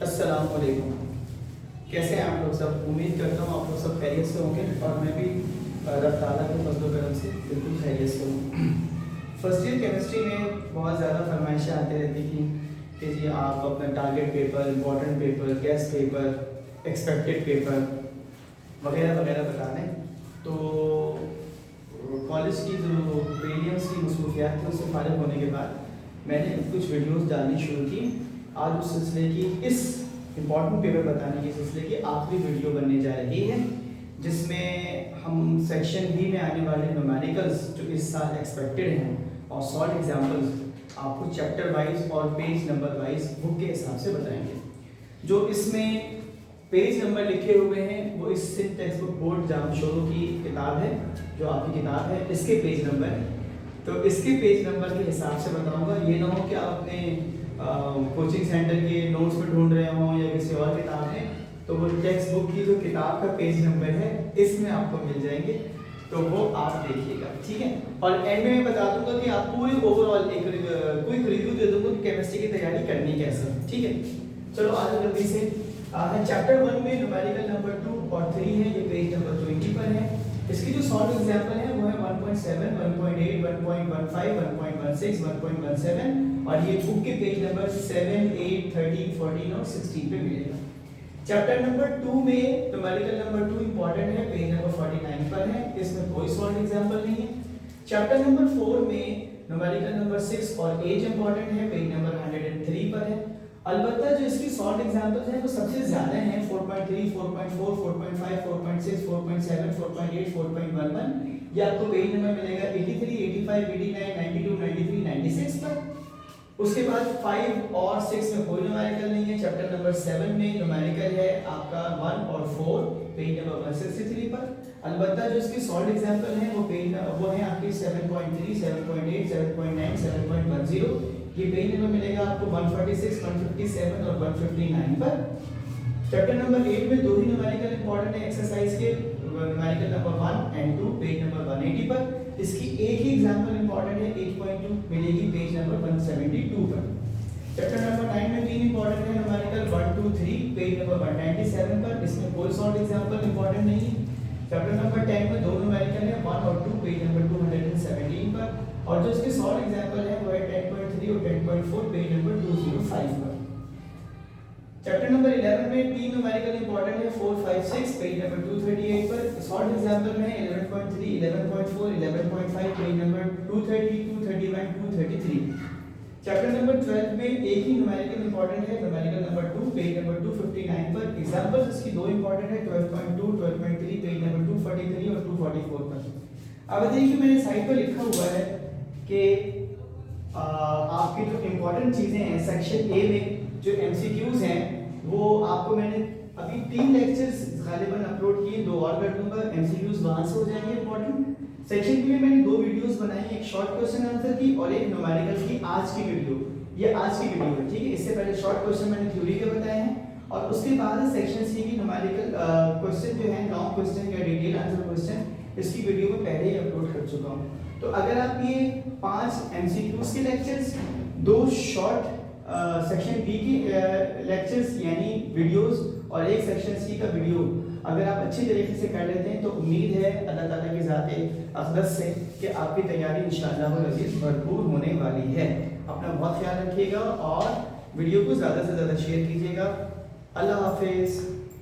अस्सलाम वालेकुम। कैसे हैं आप लोग सब? उम्मीद करता हूँ आप लोग सब खैरियत से होंगे और मैं भी रब ताला के फज़ल व करम से बिल्कुल खैरियत से हूँ। फर्स्ट ईयर केमिस्ट्री में बहुत ज़्यादा फरमाइशें आती रहती थी कि जी आप अपना target paper, important paper, guest paper, expected paper वगैरह वगैरह बता दें। तो कॉलेज की जो प्रीलिम्स की मसरूफियात थी उससे फारिग होने के बाद मैंने कुछ वीडियोस डालनी शुरू की। आज उस सिलसिले की इस इम्पॉर्टेंट पेपर बताने के सिलसिले की आखिरी वीडियो बनने जा रही है, जिसमें हम सेक्शन बी में आने वाले न्यूमेरिकल्स जो इस साल एक्सपेक्टेड हैं और सॉल्व एग्जाम्पल्स आपको चैप्टर वाइज और पेज नंबर वाइज बुक के हिसाब से बताएंगे। जो इसमें पेज नंबर लिखे हुए हैं वो इस सिंध टेक्स्ट बुक बोर्ड जामशोरों की किताब है, जो आपकी किताब है इसके पेज नंबर है। तो इसके पेज नंबर के हिसाब से बताऊंगा, ये ना हो कि आप अपने कोचिंग सेंटर के नोट्स में ढूंढ रहे हों या किसी और किताब में, तो वो टेक्स्ट बुक की जो किताब का पेज नंबर है इसमें आपको मिल जाएंगे, तो वो आप देखिएगा, ठीक है। और एंड में मैं बता दूंगा कि आप पूरी ओवरऑल एक क्विक रिव्यू दे दूंगा कि केमिस्ट्री की तैयारी करनी कैसे, ठीक है। चलो आज जल्दी से चैप्टर 1 में न्यूमेरिकल नंबर 2 और 3 है, ये पेज नंबर 20 पर है। इसकी जो सॉल्व एग्जांपल है वो है 1.7, 1.8, 1.15, 1.16, 1.17 और ये बुक के पेज नंबर 7, 8, 13, 14 और 16 पे मिलेगा। चैप्टर नंबर 2 में न्यूमेरिकल नंबर 2 इंपॉर्टेंट है, पेज नंबर 49 पर है, इसमें कोई सॉल्व एग्जांपल नहीं है। चैप्टर नंबर 4 में न्यूमेरिकल नंबर 6 और एज इंपॉर्टेंट है, पेज नंबर 103 पर है। अलबत्ता जो इसकी सॉल्व एग्जांपल्स हैं वो सबसे ज्यादा हैं, 4.3, 4.4, 4.5, 4.6, 4.7, 4.8, 4.11। ये आपको पेज नंबर मिलेगा 83, 85, 89, 92, 93, 96 पर। उसके बाद 5 और 6 में कोई न्यूमेरिकल नहीं है। चैप्टर नंबर 7 में न्यूमेरिकल है आपका 1 और 4, पेज नंबर 163 पर। अलबत्ता जो इसकी सॉल्व एग्जांपल है वो है आपकी 7.3, 7.8, 7.9, 7.10। ये पेज नंबर मिलेगा आपको 146, 157 और 159 पर। चैप्टर नंबर 8 में दो ही न्यूमेरिकल इंपॉर्टेंट है एक्सरसाइज के, numerical number 1 and 2, page number 180 पर। इसकी एक ही एग्जांपल इंपॉर्टेंट है 8.2, मिलेगी पेज नंबर 172 पर। चैप्टर नंबर 9 में तीन इंपॉर्टेंट है न्यूमेरिकल 1, 2, 3, पेज नंबर 197 पर। इसमें कोई सॉल्व एग्जांपल इंपॉर्टेंट नहीं है। चैप्टर नंबर 10 में दो न्यूमेरिकल है 1 और 2, पेज नंबर 217 पर। और जो इसके सॉल्व एग्जांपल है वो है 10.3 और 10.4, पेज नंबर 205 पर। चैप्टर नंबर 11 में तीन न्यूमेरिकल इंपॉर्टेंट है 4, 5, 6, पेज नंबर 238 पर। सॉल्व एग्जांपल में 11.3, 11.4, 11.5, पेज नंबर 230, 231, 233। चैप्टर नंबर 12 में एक ही न्यूमेरिकल इंपॉर्टेंट है, न्यूमेरिकल नंबर 2, पेज नंबर 259 पर। एग्जांपल्स इसकी दो इंपॉर्टेंट है 12.2, 12.3, पेज नंबर 243 और 244 पर। अब देखिए मैंने साइड पर लिखा हुआ है कि आपकी जो इम्पोर्टेंट चीज़ें हैं सेक्शन ए में जो एमसीक्यूज हैं वो आपको मैंने अभी 3 लेक्चर्स गालिबन अपलोड किए, 2 और कर दूंगा, एमसीक्यूज वहां से हो जाएंगे इंपॉर्टेंट। सेक्शन बी में मैंने 2 वीडियोस बनाई, एक शॉर्ट क्वेश्चन आंसर की और एक न्यूमेरिकल की आज की वीडियो। ये आज की वीडियो है, ठीक है। इससे पहले शॉर्ट क्वेश्चन मैंने थ्योरी के बताए हैं और उसके बाद सेक्शन सी की न्यूमेरिकल क्वेश्चन जो है लॉन्ग क्वेश्चन या डिटेल आंसर क्वेश्चन, इसकी वीडियो में पहले ही अपलोड कर चुका हूँ। तो अगर आप ये 5 एमसीक्यूज के लेक्चर्स, 2 शॉर्ट सेक्शन बी की लेक्चर्स यानी वीडियोस और एक सेक्शन सी का वीडियो अगर आप अच्छी तरीके से कर लेते हैं तो उम्मीद है अल्लाह ताला की ज़ात अक़दस से कि आपकी तैयारी इंशाअल्लाह अज़ीज़ भरपूर होने वाली है। अपना बहुत ख्याल रखिएगा और वीडियो को ज़्यादा से ज़्यादा शेयर कीजिएगा। अल्लाह हाफिज़।